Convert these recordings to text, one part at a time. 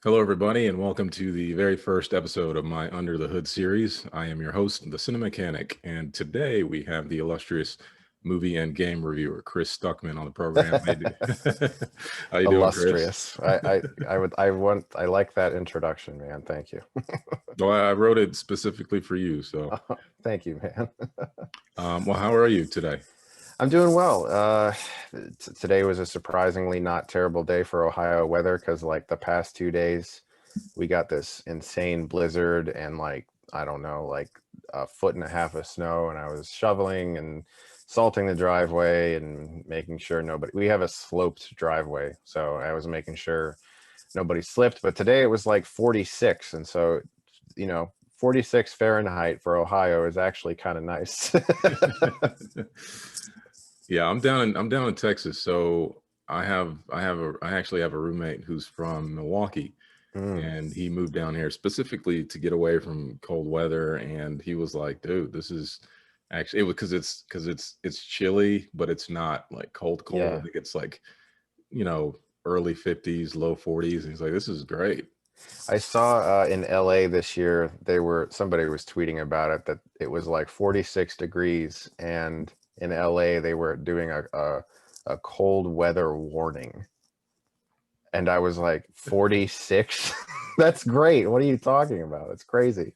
Hello, everybody, and welcome to the very first episode of my Under the Hood series. I am your host, the Cine-mechanic, and today we have the illustrious movie and game reviewer, Chris Stuckmann, on the program. How you doing, Chris? Illustrious. I like that introduction, man. Thank you. Well, I wrote it specifically for you, so. Thank you, man. Well, how are you today? I'm doing well. Today was a surprisingly not terrible day for Ohio weather because like the past 2 days we got this insane blizzard and like I don't know, like a foot and a half of snow, and I was shoveling and salting the driveway and making sure nobody, we have a sloped driveway, so I was making sure nobody slipped. But today it was like 46, and so 46 Fahrenheit for Ohio is actually kind of nice. Yeah, I'm down in Texas, so I actually have a roommate who's from Milwaukee. Mm, And he moved down here specifically to get away from cold weather. And he was like, "Dude, this is actually it was because it's chilly, but it's not like cold cold. I yeah. think it's like early 50s, low 40s." And he's like, "This is great." I saw in LA this year, somebody was tweeting about it that it was like 46 degrees, and in LA they were doing a cold weather warning. And I was like, 46? That's great. What are you talking about? It's crazy.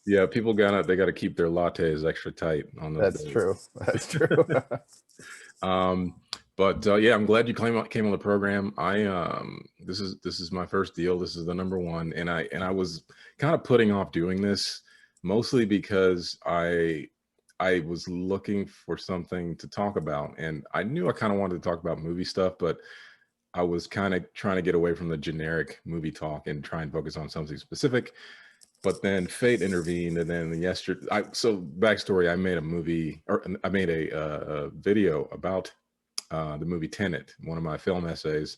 Yeah, people they gotta keep their lattes extra tight on those That's days. true. That's true. Um, but yeah, I'm glad you came on the program. This is my first deal. This is the number one, and I was kind of putting off doing this mostly because I was looking for something to talk about, and I knew I kind of wanted to talk about movie stuff, but I was kind of trying to get away from the generic movie talk and try and focus on something specific. But then fate intervened, and then yesterday, so backstory: I made a movie, or I made a video about the movie Tenet, one of my film essays,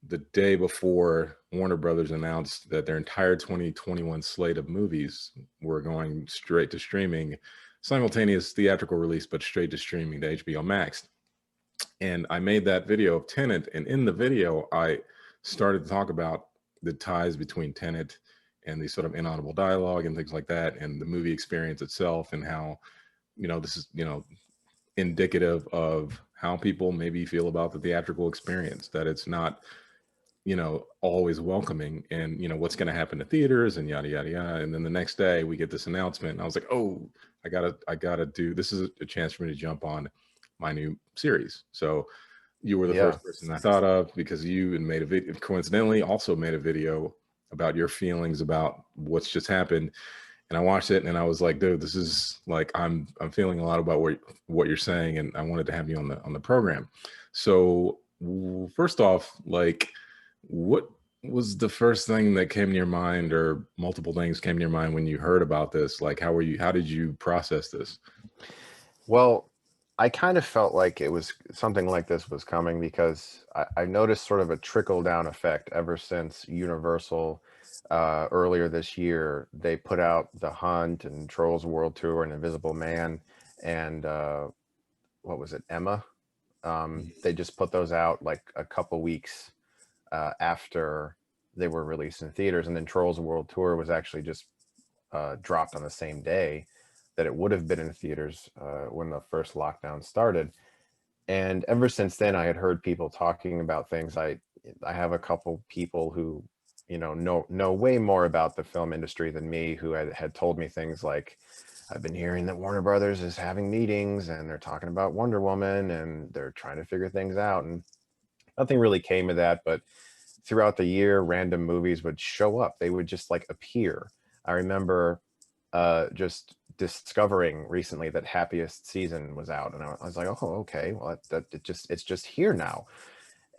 the day before Warner Brothers announced that their entire 2021 slate of movies were going straight to streaming, simultaneous theatrical release, but straight to streaming to HBO Max. And I made that video of Tenet, and in the video, I started to talk about the ties between Tenet and the sort of inaudible dialogue and things like that, and the movie experience itself, and how this is indicative of how people maybe feel about the theatrical experience, that it's not always welcoming, and what's going to happen to theaters and yada yada yada. And then the next day we get this announcement, and I was like, oh, I gotta do this. Is a chance for me to jump on my new series. So you were the Yeah. first person I thought of, because you and made a video, coincidentally also made a video about your feelings about what's just happened. And I watched it, and I was like, dude, this is like, I'm feeling a lot about what you're saying, and I wanted to have you on the program. So first off, like, what was the first thing that came to your mind, or multiple things came to your mind when you heard about this? Like, how did you process this? Well, I kind of felt like it was something like this was coming because I noticed sort of a trickle down effect ever since Universal earlier this year. They put out The Hunt and Trolls World Tour and Invisible Man and what was it, Emma? They just put those out like a couple weeks after they were released in theaters, and then Trolls World Tour was actually just dropped on the same day that it would have been in theaters when the first lockdown started. And ever since then, I had heard people talking about things. I have a couple people who know way more about the film industry than me, who had told me things like, I've been hearing that Warner Brothers is having meetings and they're talking about Wonder Woman and they're trying to figure things out. And nothing really came of that, but throughout the year, random movies would show up. They would just like appear. I remember just discovering recently that Happiest Season was out, and I was like, oh, okay, well, it's just here now.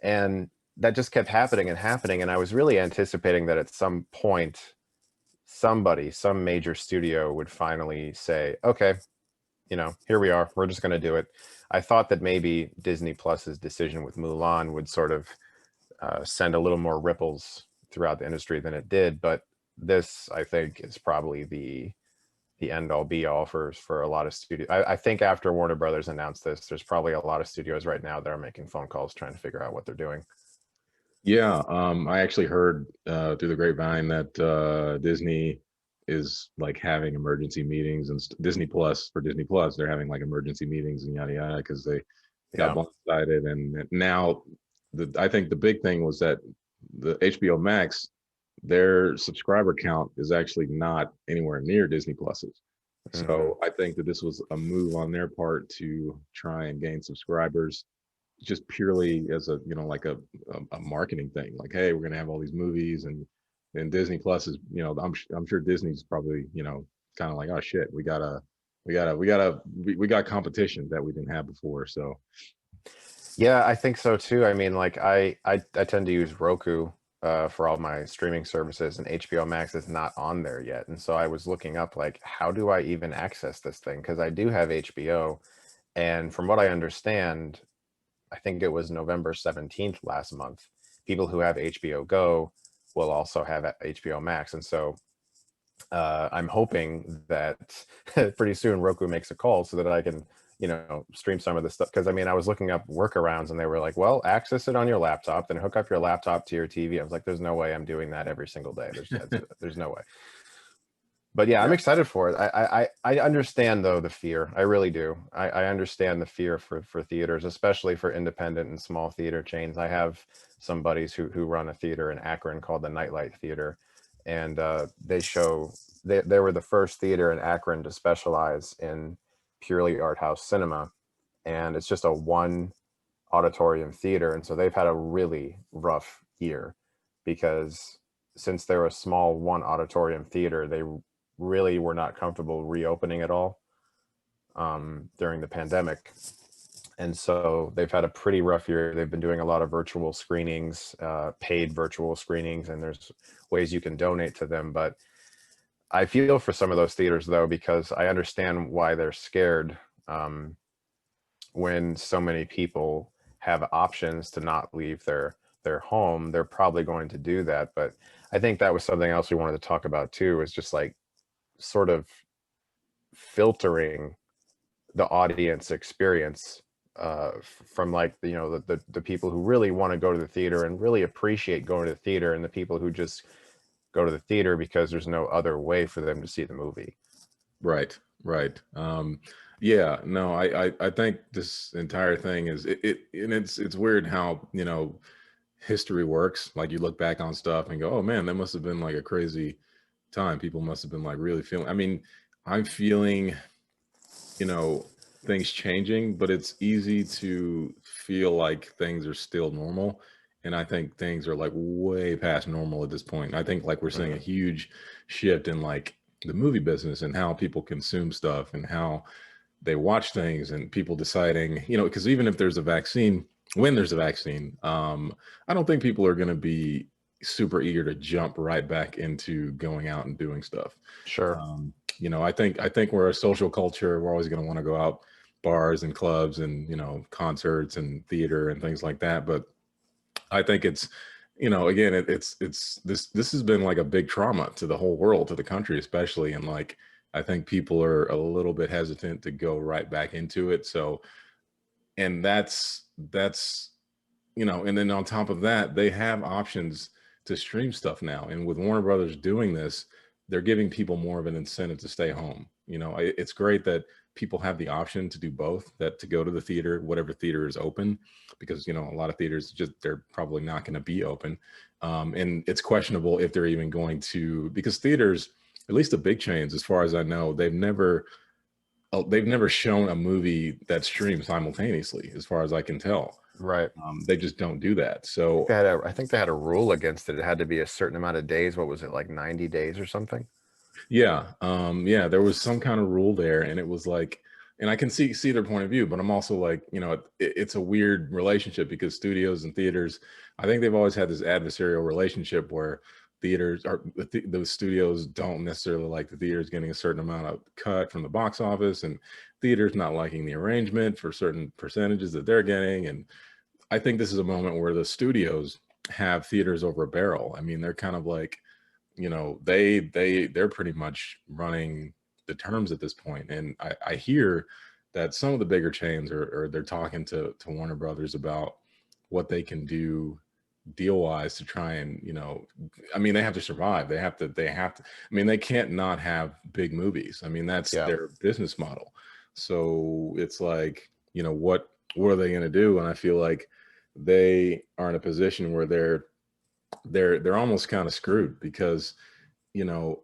And that just kept happening and happening, and I was really anticipating that at some point some major studio would finally say, okay, here we are, we're just going to do it. I thought that maybe Disney Plus's decision with Mulan would sort of send a little more ripples throughout the industry than it did, but this, I think, is probably the end all be all for a lot of studios. I think after Warner Brothers announced this, there's probably a lot of studios right now that are making phone calls trying to figure out what they're doing. Yeah, I actually heard through the grapevine that Disney is like having emergency meetings, and Disney Plus, for Disney Plus, they're having like emergency meetings and yada yada because they got Yeah. blindsided. And now I think the big thing was that the HBO Max, their subscriber count is actually not anywhere near Disney Plus's. Hmm. So I think that this was a move on their part to try and gain subscribers, just purely as a, like a marketing thing. Like, hey, we're gonna have all these movies, and Disney Plus is, I'm sure Disney's probably, kind of like, oh shit, we got competition that we didn't have before. So Yeah, I think so too. I mean, like I tend to use Roku for all my streaming services, and HBO Max is not on there yet. And so I was looking up like, how do I even access this thing? Because I do have HBO, and from what I understand, I think it was November 17th last month, people who have HBO Go will also have HBO Max. And so I'm hoping that pretty soon Roku makes a call so that I can, stream some of this stuff. Because I mean, I was looking up workarounds, and they were like, "Well, access it on your laptop, then hook up your laptop to your TV." I was like, "There's no way I'm doing that every single day. There's no way." But yeah, I'm yeah, excited for it. I understand though the fear. I really do. I understand the fear for theaters, especially for independent and small theater chains. I have some buddies who run a theater in Akron called the Nightlight Theater, and they were the first theater in Akron to specialize in purely art house cinema, and it's just a one auditorium theater, and so they've had a really rough year because since they're a small one auditorium theater, they really were not comfortable reopening at all during the pandemic. And so they've had a pretty rough year. They've been doing a lot of virtual screenings, paid virtual screenings, and there's ways you can donate to them. But I feel for some of those theaters though, because I understand why they're scared when so many people have options to not leave their home. They're probably going to do that. But I think that was something else we wanted to talk about too, is just like sort of filtering the audience experience from like the people who really want to go to the theater and really appreciate going to the theater, and the people who just go to the theater because there's no other way for them to see the movie. right, right. Yeah, no, I think this entire thing is and it's weird how, history works. Like you look back on stuff and go, oh man, that must have been like a crazy time. People must have been like really feeling. I mean, I'm feeling, you know, things changing, but it's easy to feel like things are still normal. And I think things are like way past normal at this point. I think like we're seeing a Mm, huge shift in like the movie business and how people consume stuff and how they watch things, and people deciding, because even if there's a vaccine, when there's a vaccine, I don't think people are going to be super eager to jump right back into going out and doing stuff. sure. I think we're a social culture. We're always going to want to go out bars and clubs and concerts and theater and things like that. But I think it's again it's this has been like a big trauma to the whole world, to the country especially, and like I think people are a little bit hesitant to go right back into it. So, and that's and then on top of that, they have options to stream stuff now. And with Warner Brothers doing this, they're giving people more of an incentive to stay home. It's great that people have the option to do both, that to go to the theater, whatever theater is open, because, a lot of theaters just, they're probably not going to be open. And it's questionable if they're even going to, because theaters, at least the big chains, as far as I know, they've never shown a movie that streams simultaneously, as far as I can tell. Right. They just don't do that. So I think they had a rule against it. It had to be a certain amount of days. What was it, like 90 days or something? yeah, there was some kind of rule there, and it was like, and I can see their point of view, but I'm also like, it's a weird relationship because studios and theaters, I think they've always had this adversarial relationship where theaters are the studios don't necessarily like the theaters getting a certain amount of cut from the box office, and theaters not liking the arrangement for certain percentages that they're getting. And I think this is a moment where the studios have theaters over a barrel. I mean, they're kind of like, they're pretty much running the terms at this point. And I hear that some of the bigger chains are they're talking to Warner Brothers about what they can do deal wise to try and, I mean, they have to survive. I mean, they can't not have big movies. I mean, that's Yeah. their business model. So it's like, what are they going to do? And I feel like they are in a position where they're almost kind of screwed because, you know,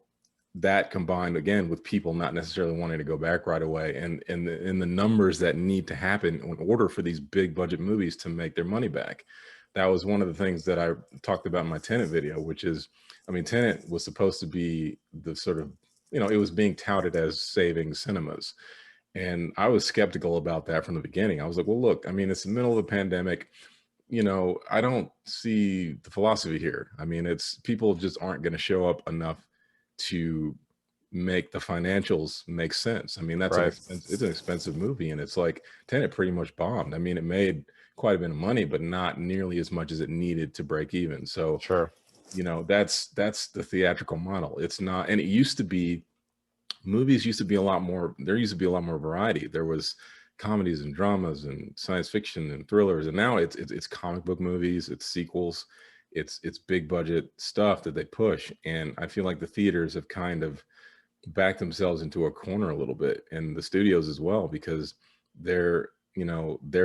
that combined again with people not necessarily wanting to go back right away, and the numbers that need to happen in order for these big budget movies to make their money back. That was one of the things that I talked about in my Tenet video, which is, I mean, Tenet was supposed to be the sort of, it was being touted as saving cinemas. And I was skeptical about that from the beginning. I was like, well, look, I mean, it's the middle of the pandemic. I don't see the philosophy here. I mean, it's people just aren't going to show up enough to make the financials make sense. I mean, that's Right. it's an expensive movie, and it's like Tenet pretty much bombed. I mean, it made quite a bit of money, but not nearly as much as it needed to break even. So, Sure. that's the theatrical model. It's not, and it used to be, movies used to be a lot more, there used to be a lot more variety. There was comedies and dramas and science fiction and thrillers, and now it's comic book movies, it's sequels, it's big budget stuff that they push. And I feel like the theaters have kind of backed themselves into a corner a little bit, and the studios as well, because they're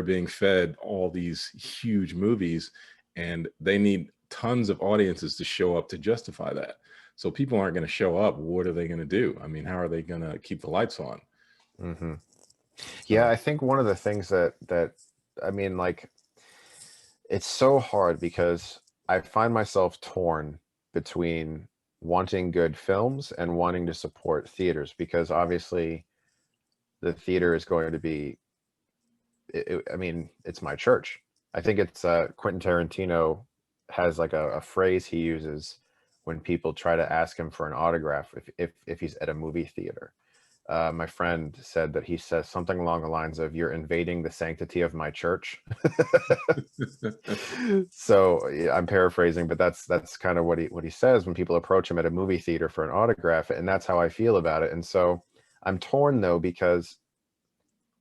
being fed all these huge movies, and they need tons of audiences to show up to justify that. So people aren't going to show up. What are they going to do? I mean, how are they going to keep the lights on? Hmm. Yeah, So I think one of the things that I mean, like, it's so hard because I find myself torn between wanting good films and wanting to support theaters, because obviously the theater is going to be, I mean, it's my church. I think it's Quentin Tarantino has like a phrase he uses when people try to ask him for an autograph if he's at a movie theater. My friend said that he says something along the lines of, "You're invading the sanctity of my church." So yeah, I'm paraphrasing, but that's kind of what he says when people approach him at a movie theater for an autograph, and that's how I feel about it. And so I'm torn though, because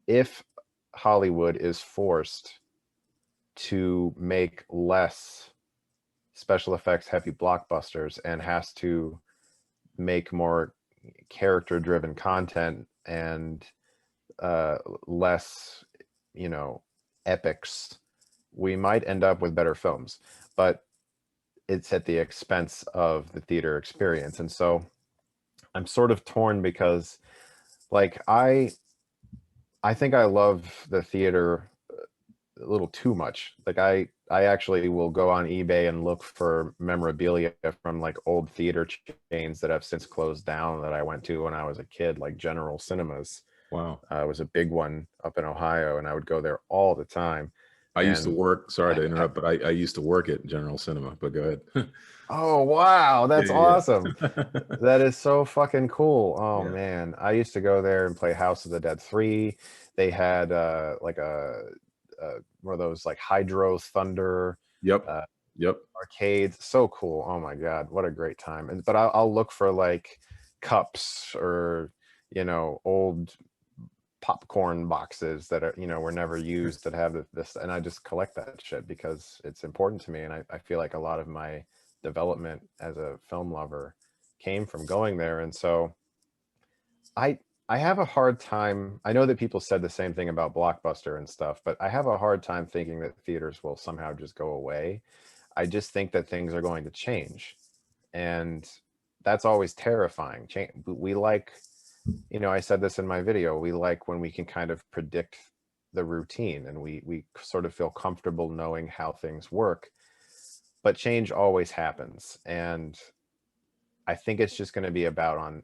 if Hollywood is forced to make less special effects heavy blockbusters and has to make more character driven content and less, epics, we might end up with better films, but it's at the expense of the theater experience. And so I'm sort of torn because, like, I think I love the theater a little too much. Like, I actually will go on eBay and look for memorabilia from like old theater chains that have since closed down that I went to when I was a kid, like General Cinemas. wow. Was a big one up in Ohio, and I would go there all the time. I used to And work, sorry to interrupt, but I used to work at General Cinema, but go ahead. oh wow, Yeah, that's yeah, awesome. yeah. That is so fucking cool. Oh Yeah. man, I used to go there and play House of the Dead 3. They had like one of those like Hydro Thunder Yep. uh, Yep. arcades. So cool. Oh my god, what a great time. And but I'll look for like cups or old popcorn boxes that are were never used that have this, and I just collect that shit because it's important to me. And I feel like a lot of my development as a film lover came from going there. And so I I have a hard time. I know that people said the same thing about Blockbuster and stuff, but I have a hard time thinking that theaters will somehow just go away. I just think that things are going to change, and that's always terrifying. We like, I said this in my video, we like when we can kind of predict the routine, and we sort of feel comfortable knowing how things work, but change always happens. And I think it's just going to be about on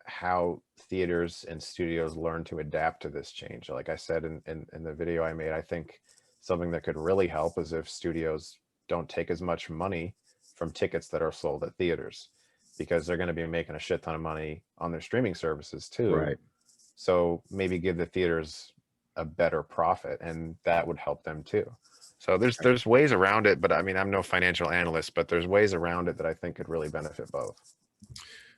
how theaters and studios learn to adapt to this change. Like I said in the video I made, I think something that could really help is if studios don't take as much money from tickets that are sold at theaters, because they're going to be making a shit ton of money on their streaming services too. Right. So maybe give the theaters a better profit, and that would help them too. So there's ways around it, but I mean, I'm no financial analyst, but there's ways around it that I think could really benefit both.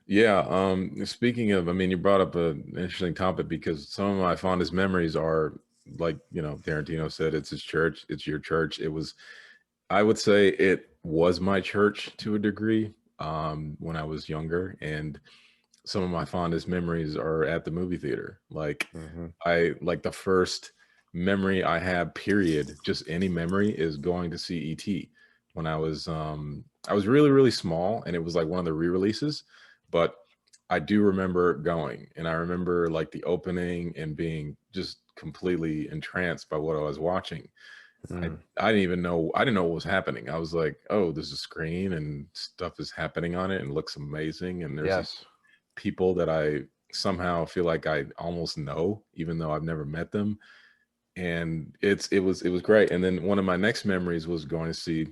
Yeah. Speaking of, I mean, you brought up an interesting topic, because some of my fondest memories are, like, Tarantino said, it's his church, it's your church. It was, I would say it was my church to a degree when I was younger, and some of my fondest memories are at the movie theater. Like Hmm. I like the first memory I have, period, just any memory, is going to see ET when I was really, really small, and it was like one of the re-releases, but I do remember going, and I remember like the opening and being just completely entranced by what I was watching. I Mm. I didn't even know, I didn't know what was happening. I was like, oh, there's a screen and stuff is happening on it and looks amazing, and there's these Yes. people that I somehow feel like I almost know, even though I've never met them. And it was great. And then one of my next memories was going to see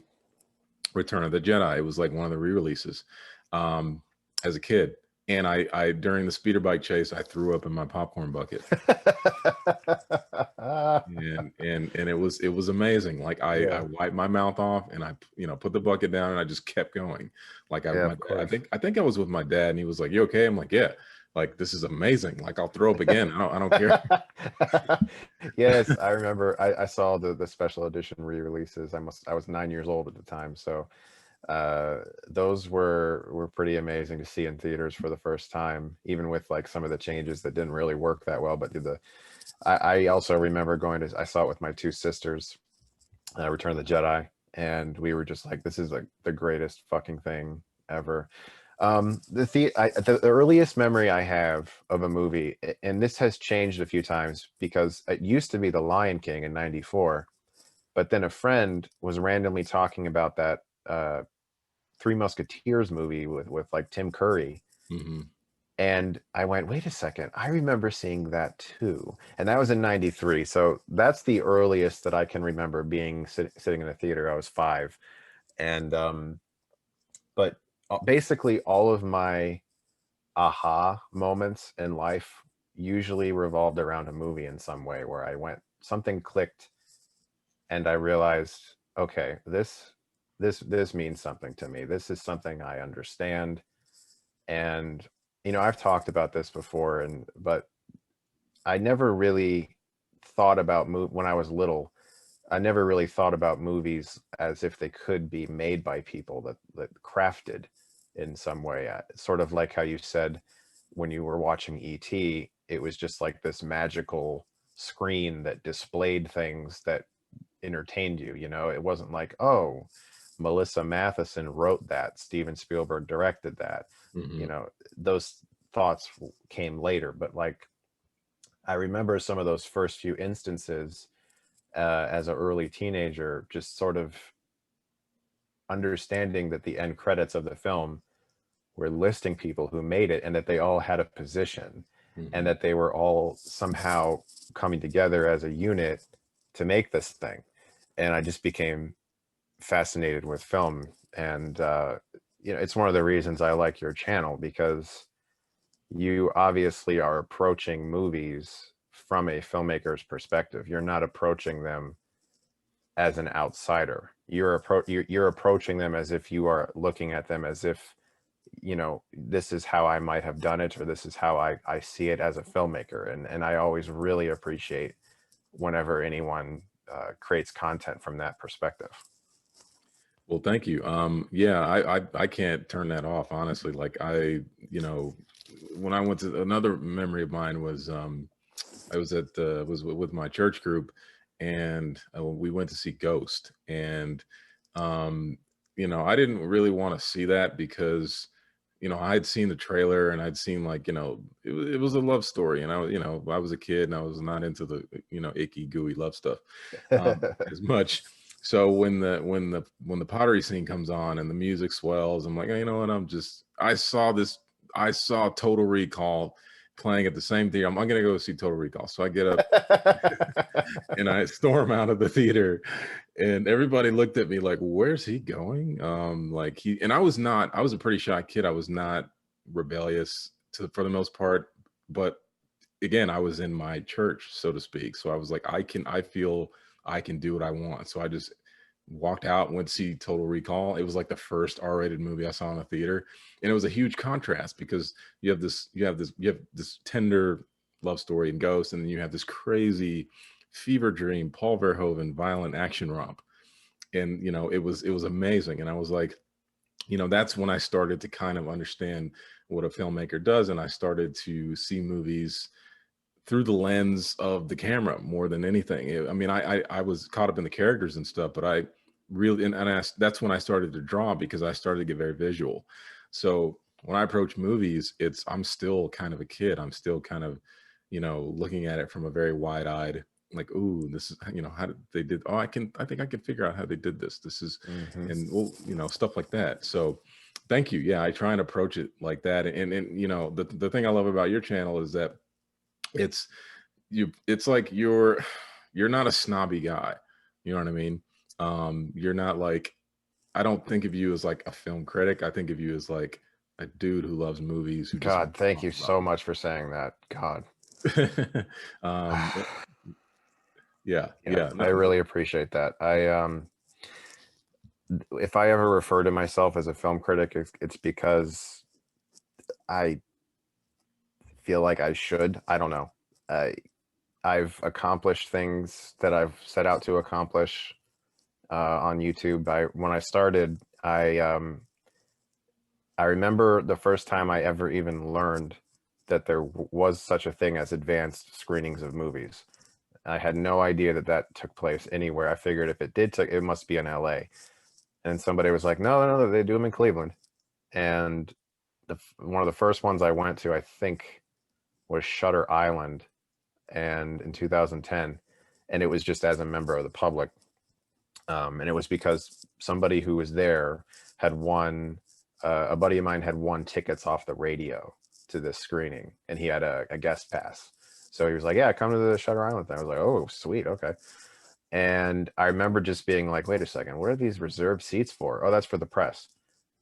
Return of the Jedi. It was like one of the re-releases um, as a kid. And I during the speeder bike chase, I threw up in my popcorn bucket. And it was amazing. Like I Yeah. wiped my mouth off and I put the bucket down and I just kept going. Like Yeah, my of dad, course. I think I was with my dad and he was like, "You okay?" I'm like, "Yeah." Like, this is amazing. Like, I'll throw up again. I don't care. Yes, I remember I saw the special edition re-releases. I was 9 years old at the time, so those were pretty amazing to see in theaters for the first time, even with like some of the changes that didn't really work that well. But I also remember I saw it with my two sisters, Return of the Jedi, and we were just like, this is like the greatest fucking thing ever. The earliest memory I have of a movie, and this has changed a few times because it used to be The Lion King in '94, but then a friend was randomly talking about that Three Musketeers movie with like Tim Curry, Hmm. and I went, wait a second, I remember seeing that too. And that was in '93. So that's the earliest that I can remember being sitting in a theater. I was 5. And but basically all of my aha moments in life usually revolved around a movie in some way, where I went, something clicked, and I realized, okay, this means something to me. This is something I understand. And I've talked about this before, but I never really thought about when I was little. I never really thought about movies as if they could be made by people that crafted in some way. Sort of like how you said when you were watching ET, it was just like this magical screen that displayed things that entertained you. It wasn't like, oh, Melissa Matheson wrote that, Steven Spielberg directed that. Hmm. You know, those thoughts came later, but like I remember some of those first few instances as an early teenager, just sort of understanding that the end credits of the film were listing people who made it, and that they all had a position, and Hmm. that they were all somehow coming together as a unit to make this thing. And I just became fascinated with film. And it's one of the reasons I like your channel, because you obviously are approaching movies from a filmmaker's perspective. You're not approaching them as an outsider. You're approaching them as if you are looking at them as if, this is how I might have done it, or this is how I see it as a filmmaker. And I always really appreciate whenever anyone creates content from that perspective. Well, thank you. Yeah, I can't turn that off, honestly. Like when I went to, another memory of mine was I was with my church group, and we went to see Ghost, and um, I didn't really want to see that because I had seen the trailer and I'd seen, like, it was a love story, and I was a kid and I was not into the icky gooey love stuff as much. So when the pottery scene comes on and the music swells, I'm like, "Oh, you know what? I saw Total Recall playing at the same theater. I'm gonna go see Total Recall." So I get up and I storm out of the theater, and everybody looked at me like, "Where's he going?" Like, I was a pretty shy kid. I was not rebellious for the most part, but again, I was in my church, so to speak. So I was like, I feel I can do what I want. So I just walked out and went to see Total Recall. It was like the first R-rated movie I saw in a theater. And it was a huge contrast because you have this tender love story in Ghost, and then you have this crazy fever dream, Paul Verhoeven violent action romp. and it was amazing. And I was like, that's when I started to kind of understand what a filmmaker does, and I started to see movies through the lens of the camera more than anything. I mean, I was caught up in the characters and stuff, but I really, that's when I started to draw, because I started to get very visual. So when I approach movies, I'm still kind of a kid. I'm still kind of, looking at it from a very wide-eyed, like, ooh, this is, how did they did? Oh, I think I can figure out how they did this. This is, Hmm. and well, stuff like that. So thank you. Yeah, I try and approach it like that. And the thing I love about your channel is that it's it's like you're not a snobby guy. You know what I mean? You're not like, I don't think of you as like a film critic. I think of you as like a dude who loves movies, who just God, wants to thank talk you about so much for saying that. God. them. um yeah, yeah, I really appreciate that. If I ever refer to myself as a film critic, it's because I feel like I should. I don't know. I I've accomplished things that I've set out to accomplish on YouTube. When I started, I remember the first time I ever even learned that there was such a thing as advanced screenings of movies. I had no idea that that took place anywhere. I figured if it did, it must be in LA. And somebody was like, no, no, no, they do them in Cleveland. And one of the first ones I went to, I think, was Shutter Island, and in 2010, and it was just as a member of the public. And it was because somebody who was there had won, a buddy of mine had won tickets off the radio to this screening, and he had a guest pass. So he was like, yeah, come to the Shutter Island thing. I was like, oh, sweet, okay. And I remember just being like, wait a second, what are these reserved seats for? Oh, that's for the press.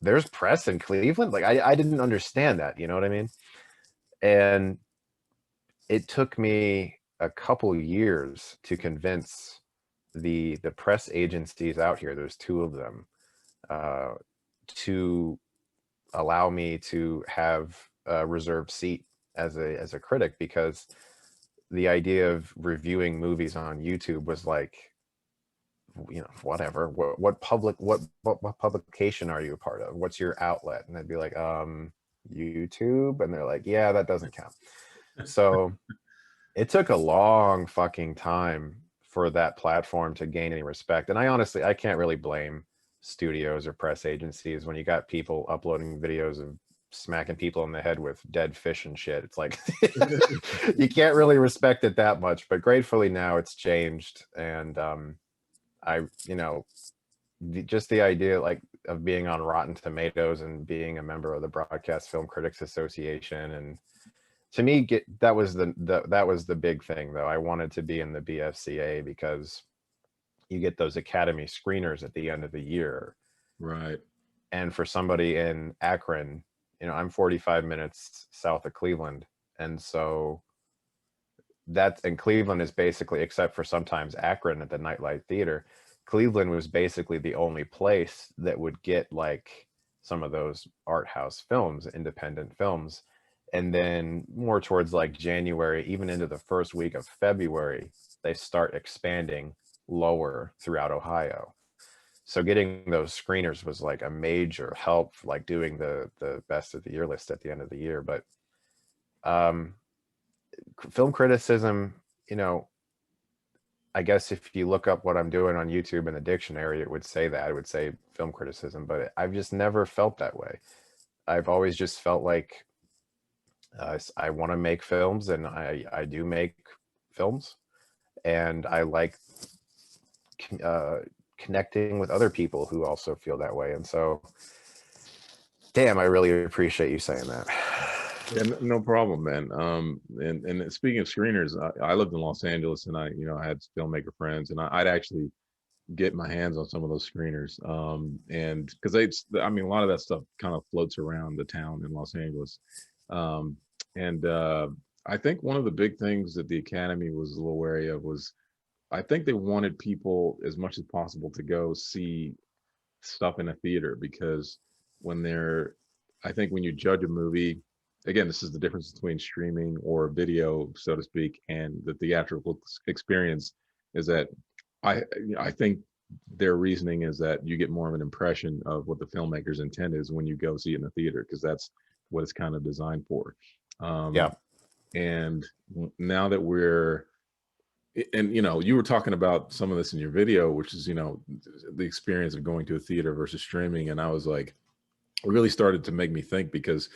There's press in Cleveland? Like, I didn't understand that, you know what I mean? And it took me a couple years to convince the press agencies out here, there's two of them, uh, to allow me to have a reserved seat as a critic, because the idea of reviewing movies on YouTube was like, whatever, what publication are you a part of, what's your outlet? And I'd be like, YouTube. And they're like, yeah, that doesn't count. So it took a long fucking time for that platform to gain any respect. And I can't really blame studios or press agencies when you got people uploading videos of smacking people in the head with dead fish and shit. It's like you can't really respect it that much. But gratefully now it's changed, and I, just the idea, like, of being on Rotten Tomatoes and being a member of the Broadcast Film Critics Association, and to me, that was the big thing, though. I wanted to be in the BFCA because you get those Academy screeners at the end of the year. right. And for somebody in Akron, I'm 45 minutes south of Cleveland, and so and Cleveland is basically, except for sometimes Akron at the Nightlight Theater, Cleveland was basically the only place that would get like some of those art house films, independent films. And then more towards like January, even into the first week of February, they start expanding lower throughout Ohio. So getting those screeners was like a major help for like doing the best of the year list at the end of the year. But um, film criticism, I guess if you look up what I'm doing on YouTube in the dictionary, it would say that. It would say film criticism, but I've just never felt that way. I've always just felt like I want to make films, and I do make films, and I like uh, connecting with other people who also feel that way. And so, damn, I really appreciate you saying that. Yeah, no problem, man. And speaking of screeners, I lived in Los Angeles, and I had filmmaker friends, and I'd actually get my hands on some of those screeners. And because I mean, a lot of that stuff kind of floats around the town in Los Angeles. Um, and I think one of the big things that the Academy was a little wary of was, I think they wanted people as much as possible to go see stuff in a theater, because when they're, I think when you judge a movie, again, this is the difference between streaming or video, so to speak, and the theatrical experience, is that I think their reasoning is that you get more of an impression of what the filmmaker's intent is when you go see it in the theater, because that's what it's kind of designed for. Yeah. And now that we're, and you were talking about some of this in your video, which is the experience of going to a theater versus streaming, and I was like, it really started to make me think, because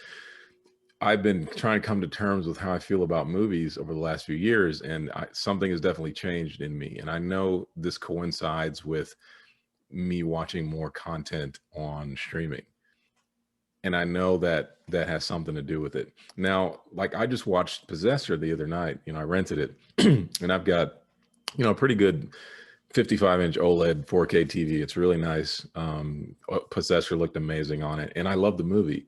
I've been trying to come to terms with how I feel about movies over the last few years, and something has definitely changed in me. And I know this coincides with me watching more content on streaming. And I know that that has something to do with it. Now, like, I just watched Possessor the other night. I rented it, and I've got, a pretty good 55-inch OLED 4K TV. It's really nice. Possessor looked amazing on it, and I love the movie.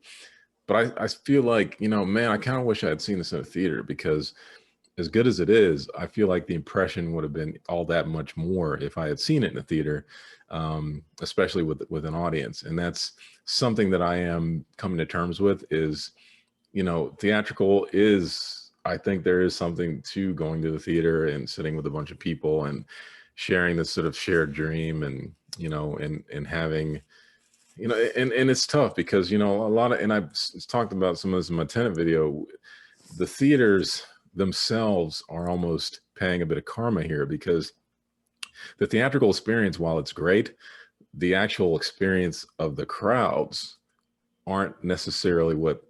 But I feel like, man, I kind of wish I had seen this in a theater, because as good as it is, I feel like the impression would have been all that much more if I had seen it in a theater, especially with an audience. And that's something that I am coming to terms with is, theatrical is, I think there is something to going to the theater and sitting with a bunch of people and sharing this sort of shared dream, and, and having, and it's tough because, a lot of, and I've talked about some of this in my Tenet video, the theaters themselves are almost paying a bit of karma here, because the theatrical experience, while it's great, the actual experience of the crowds aren't necessarily what,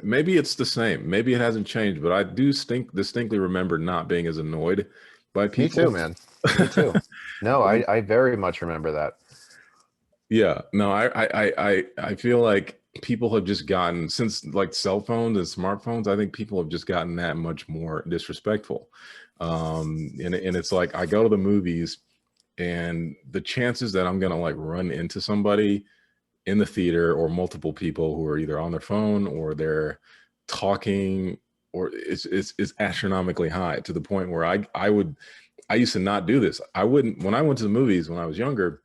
maybe it's the same, maybe it hasn't changed, but I do distinctly remember not being as annoyed by people. Me too, man. Me too. No, I very much remember that. Yeah, no, I feel like people have just gotten, since like cell phones and smartphones, I think people have just gotten that much more disrespectful. And it's like, I go to the movies, and the chances that I'm gonna like run into somebody in the theater, or multiple people who are either on their phone or they're talking, or it's astronomically high, to the point where I used to not do this. I wouldn't, when I went to the movies when I was younger,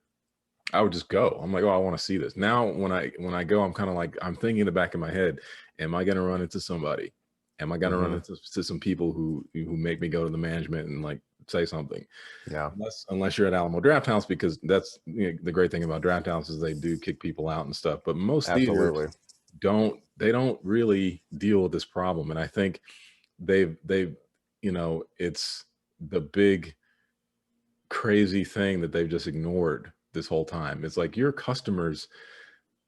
I would just go. I'm like, oh, I want to see this. Now, when I go, I'm kind of like, I'm thinking in the back of my head, am I going to run into somebody? Am I going to run into some people who make me go to the management and like say something? Yeah. Unless you're at Alamo Draft House, because that's, the great thing about Draft House is they do kick people out and stuff. But most Absolutely. theaters don't really deal with this problem. And I think they've it's the big crazy thing that they've just ignored this whole time. It's like, your customers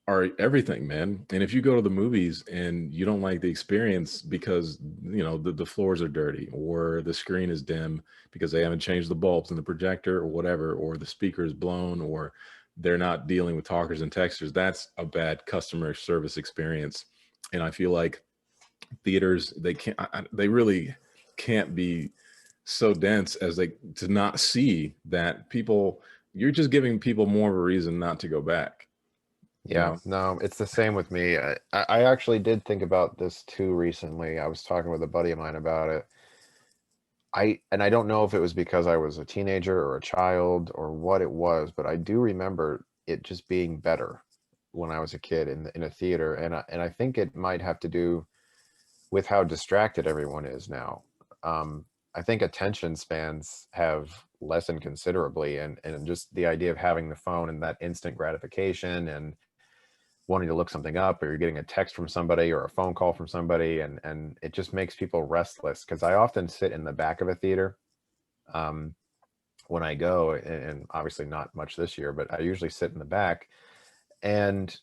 are everything, man. And if you go to the movies and you don't like the experience because the floors are dirty, or the screen is dim because they haven't changed the bulbs in the projector or whatever, or the speaker is blown, or they're not dealing with talkers and texters, that's a bad customer service experience. And I feel like theaters, they really can't be so dense as to not see that people, you're just giving people more of a reason not to go back. Yeah, no, it's the same with me. I actually did think about this too recently. I was talking with a buddy of mine about it. I don't know if it was because I was a teenager or a child or what it was, but I do remember it just being better when I was a kid in a theater, and I think it might have to do with how distracted everyone is now. I think attention spans have lessened considerably, and just the idea of having the phone and that instant gratification and wanting to look something up, or you're getting a text from somebody or a phone call from somebody, and it just makes people restless. Because I often sit in the back of a theater when I go, and obviously not much this year, but I usually sit in the back, and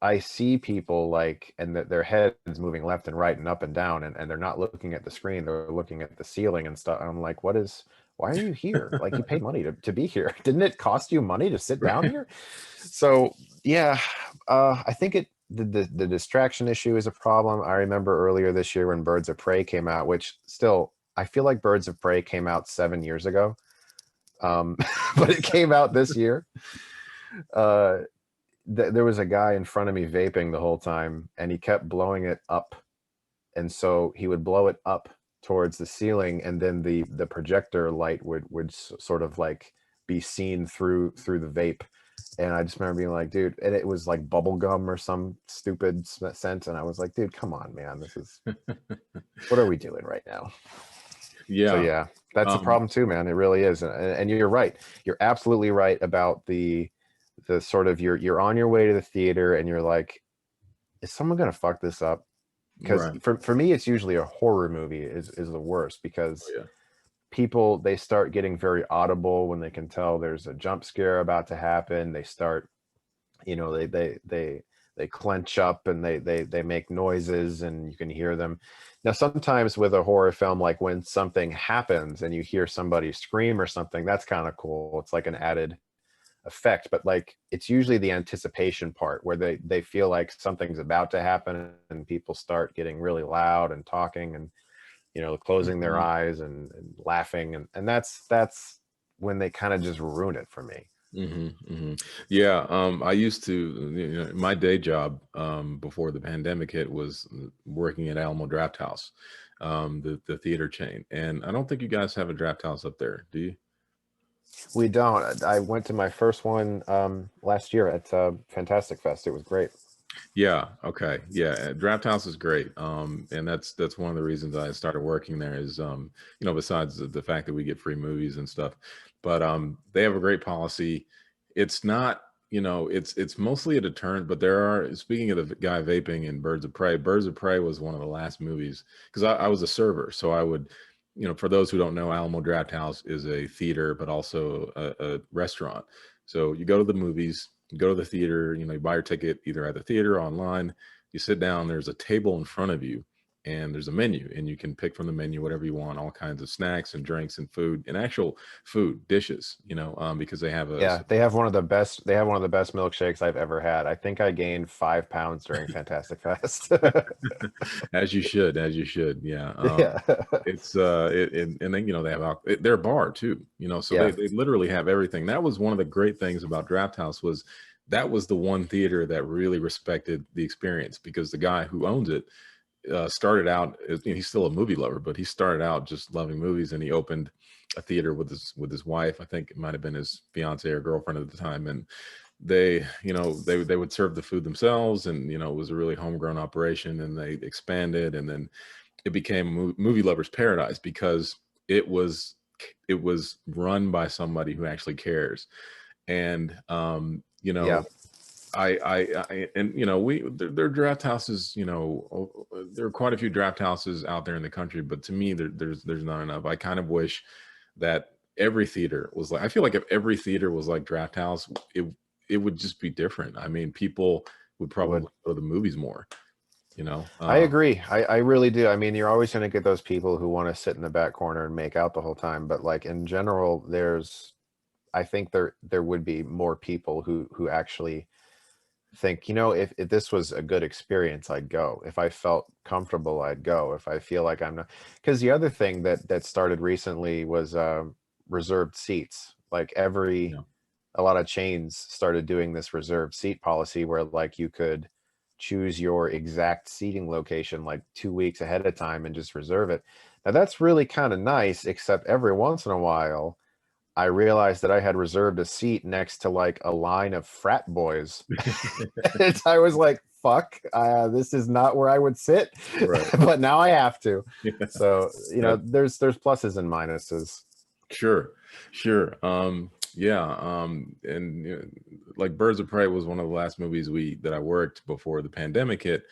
I see people like, and their heads moving left and right and up and down, and they're not looking at the screen, they're looking at the ceiling and stuff. I'm like, why are you here? Like, you paid money to be here. Didn't it cost you money to sit down here? So yeah, I think the distraction issue is a problem. I remember earlier this year when Birds of Prey came out, which still, I feel like Birds of Prey came out 7 years ago. But it came out this year. There was a guy in front of me vaping the whole time, and he kept blowing it up. And so he would blow it up towards the ceiling, and then the projector light would sort of like be seen through the vape. And I just remember being like, dude, and it was like bubble gum or some stupid scent, and I was like, dude, come on, man, this is what are we doing right now? Yeah. So yeah, That's a Um, problem too, man. It really is. And you're right. You're absolutely right about the sort of you're on your way to the theater and you're like, is someone gonna fuck this up? Because right. for me, it's usually a horror movie is the worst Oh, because yeah. people, they start getting very audible when they can tell there's a jump scare about to happen. They start, they clench up and they make noises and you can hear them. Now sometimes with a horror film, like when something happens and you hear somebody scream or something, that's kind of cool. It's like an added effect, but like it's usually the anticipation part where they feel like something's about to happen and people start getting really loud and talking and closing their Mhm. eyes and laughing, and that's when they kind of just ruin it for me. Yeah, I used to, my day job before the pandemic hit was working at Alamo Draft House, the theater chain. And I don't think you guys have a draft house up there, do you? We don't. I went to my first one last year at Fantastic Fest. It was great. Yeah. Okay. Yeah. Draft House is great. And that's one of the reasons I started working there is, besides the fact that we get free movies and stuff, but they have a great policy. It's not, it's mostly a deterrent, but there are, speaking of the guy vaping in Birds of Prey was one of the last movies because I was a server. So I would, for those who don't know, Alamo Draft House is a theater, but also a restaurant. So you go to the movies, you go to the theater, you buy your ticket either at the theater or online. You sit down, there's a table in front of you, and there's a menu, and you can pick from the menu whatever you want, all kinds of snacks and drinks and food and actual food dishes, because they have a Yeah, they have one of the best milkshakes I've ever had. I think I gained 5 pounds during Fantastic Fest. as you should, as you should. Yeah. Yeah. It's and then they have their bar too, so they Yeah. they literally have everything. That was one of the great things about Draft House was that was the one theater that really respected the experience because the guy who owns it started out as, he's still a movie lover, but he started out just loving movies, and he opened a theater with his wife. I think it might have been his fiance or girlfriend at the time, and they would serve the food themselves, and it was a really homegrown operation, and they expanded, and then it became movie lovers paradise because it was it was run by somebody who actually cares. And Yeah. and there are draft houses, there are quite a few draft houses out there in the country, but to me there's not enough. I kind of wish that every theater was like, I feel like if every theater was like Draft House, it would just be different. I mean, people would It would. probably go to the movies more, I agree. I really do. I mean, you're always going to get those people who want to sit in the back corner and make out the whole time, but like in general, I think there would be more people who actually think, if this was a good experience, I'd go. If I felt comfortable, I'd go. If I feel like I'm not, because the other thing that started recently was reserved seats. Like yeah. a lot of chains started doing this reserved seat policy where like you could choose your exact seating location like 2 weeks ahead of time and just reserve it. Now that's really kind of nice, except every once in a while I realized that I had reserved a seat next to like a line of frat boys. And I was like, fuck, this is not where I would sit, Right. but now I have to. Yeah. So, That, there's pluses and minuses. sure. Sure. Yeah. And like Birds of Prey was one of the last movies that I worked before the pandemic hit.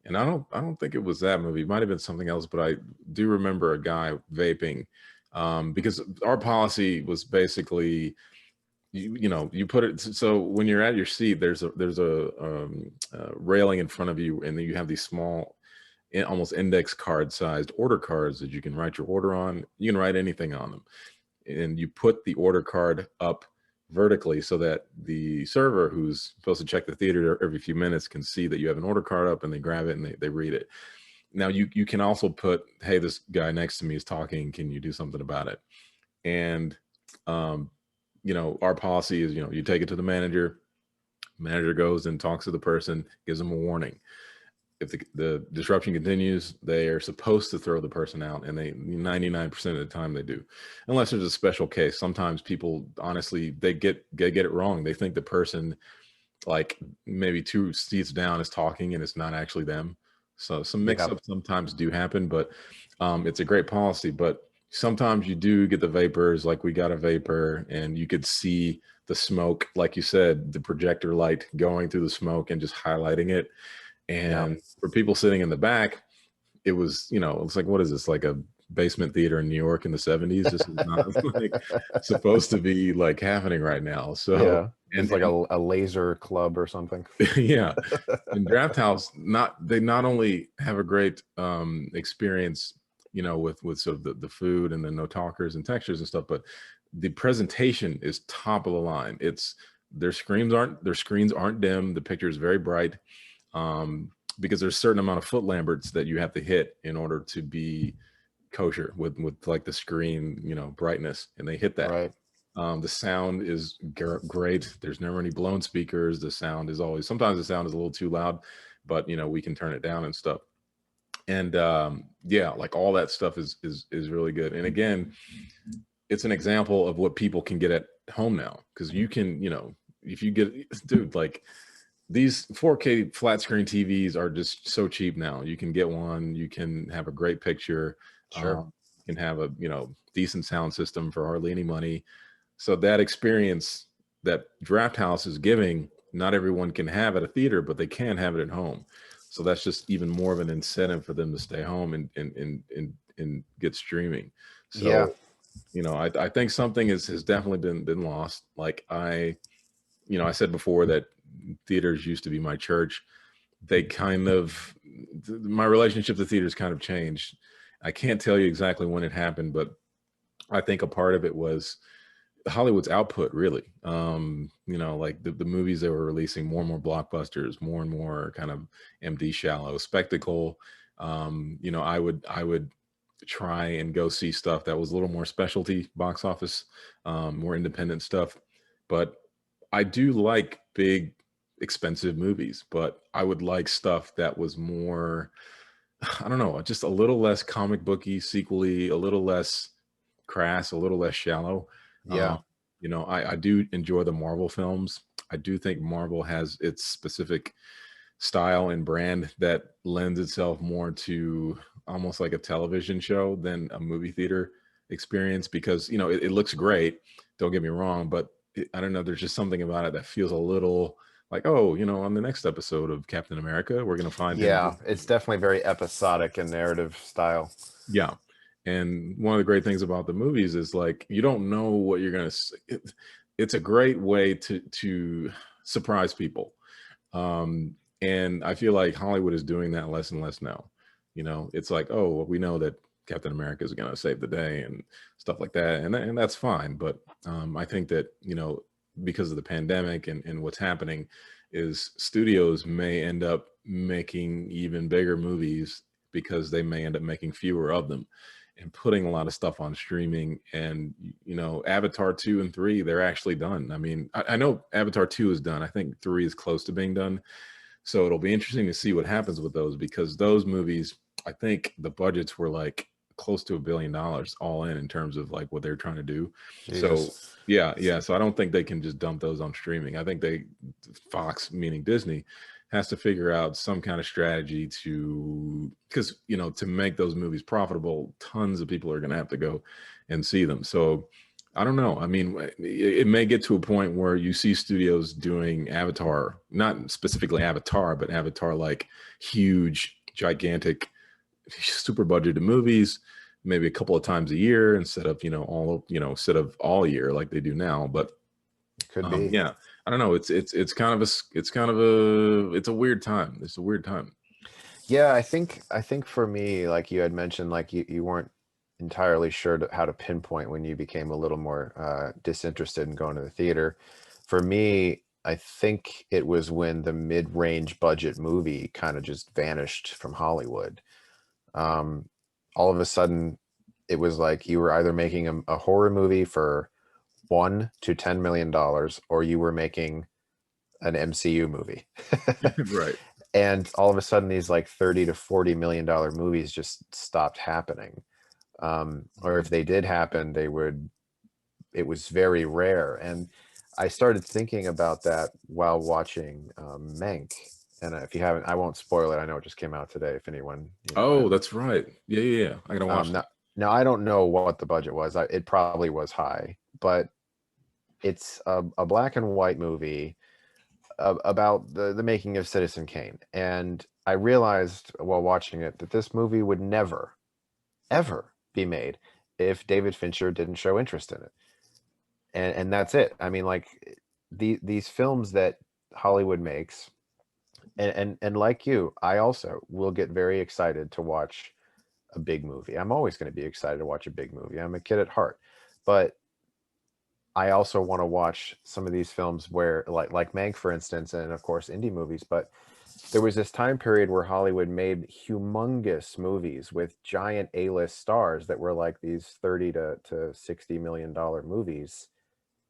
And I don't think it was that movie. It might have been something else, but I do remember a guy vaping, because our policy was basically you put it so when you're at your seat, there's a railing in front of you, and then you have these small, almost index card sized order cards that you can write your order on. You can write anything on them, and you put the order card up vertically so that the server who's supposed to check the theater every few minutes can see that you have an order card up, and they grab it and they read it. Now you can also put, hey, this guy next to me is talking, can you do something about it? And um, our policy is, you take it to the manager goes and talks to the person, gives them a warning. If the disruption continues, they are supposed to throw the person out, and they 99% of the time they do, unless there's a special case. Sometimes people, honestly, they get it wrong. They think the person like maybe two seats down is talking, and it's not actually them. So some Yep. mix-ups sometimes do happen, but it's a great policy. But sometimes you do get the vapors, like we got a vapor, and you could see the smoke, like you said, the projector light going through the smoke and just highlighting it. Yeah. And for people sitting in the back, it was, it's like, what is this, like a basement theater in New York in the 70s? This is not like supposed to be like happening right now. So, Yeah. Just and, like and a laser club or something. yeah, in Draft House, they not only have a great experience, with sort of the food and the no talkers and textures and stuff, but the presentation is top of the line. It's their screens aren't dim. The picture is very bright, because there's a certain amount of foot lamberts that you have to hit in order to be kosher with like the screen, brightness, and they hit that. Right. The sound is great. There's never any blown speakers. The sound is always, sometimes the sound is a little too loud, but we can turn it down and stuff. And yeah, like all that stuff is really good. And again, it's an example of what people can get at home now, because you can, if you get, dude, like these 4K flat screen TVs are just so cheap now. You can get one, you can have a great picture, Sure. you can have a decent sound system for hardly any money. So that experience that Draft House is giving, not everyone can have at a theater, but they can have it at home. So that's just even more of an incentive for them to stay home and get streaming. Yeah. So, I think something has definitely been lost. Like I said before that theaters used to be my church. They kind of, my relationship to theaters kind of changed. I can't tell you exactly when it happened, but I think a part of it was Hollywood's output, really. Like the movies they were releasing, more and more blockbusters, more and more kind of MD shallow spectacle. I would try and go see stuff that was a little more specialty box office, more independent stuff. But I do like big, expensive movies, but I would like stuff that was more, I don't know, just a little less comic booky, sequely, a little less crass, a little less shallow. Yeah. Um, I do enjoy the Marvel films. I do think Marvel has its specific style and brand that lends itself more to almost like a television show than a movie theater experience, because it looks great, don't get me wrong, but I don't know, there's just something about it that feels a little like, oh, on the next episode of Captain America, we're going to find him. Yeah. It's definitely very episodic and narrative style. Yeah. And one of the great things about the movies is like you don't know what you're going to it's a great way to surprise people. And I feel like Hollywood is doing that less and less now. It's like, oh, well, we know that Captain America is going to save the day and stuff like that, and that's fine. But I think that because of the pandemic and what's happening, is studios may end up making even bigger movies because they may end up making fewer of them and putting a lot of stuff on streaming. And Avatar 2 and 3, they're actually done. I mean, I know Avatar 2 is done. I think 3 is close to being done. So it'll be interesting to see what happens with those, because those movies, I think the budgets were like close to $1 billion all in terms of like what they're trying to do. So Jesus. yeah. So I don't think they can just dump those on streaming. I think Fox, meaning Disney, has to figure out some kind of strategy because to make those movies profitable, tons of people are going to have to go and see them. So I don't know. I mean, it may get to a point where you see studios doing Avatar, not specifically Avatar, but Avatar like huge, gigantic, super budgeted movies, maybe a couple of times a year instead of all year like they do now. But Could be. yeah, I don't know. It's a weird time. It's a weird time. Yeah, I think for me, like you had mentioned, like you weren't entirely sure how to pinpoint when you became a little more disinterested in going to the theater. For me, I think it was when the mid-range budget movie kind of just vanished from Hollywood. All of a sudden, it was like you were either making a horror movie for $1 to $10 million, or you were making an MCU movie. Right. And all of a sudden, these like $30 to $40 million movies just stopped happening. Or if they did happen, it was very rare. And I started thinking about that while watching Mank. And if you haven't, I won't spoil it. I know it just came out today. If anyone, Oh, that's right. Yeah. I gotta watch now, that. Now I don't know what the budget was. It probably was high, but it's a black and white movie about the making of Citizen Kane. And I realized while watching it that this movie would never, ever be made if David Fincher didn't show interest in it. And that's it. I mean, like these films that Hollywood makes, and like you, I also will get very excited to watch a big movie. I'm always going to be excited to watch a big movie. I'm a kid at heart. But I also want to watch some of these films where like Mank, for instance, and of course indie movies. But there was this time period where Hollywood made humongous movies with giant A-list stars that were like these 30 to 60 million dollar movies,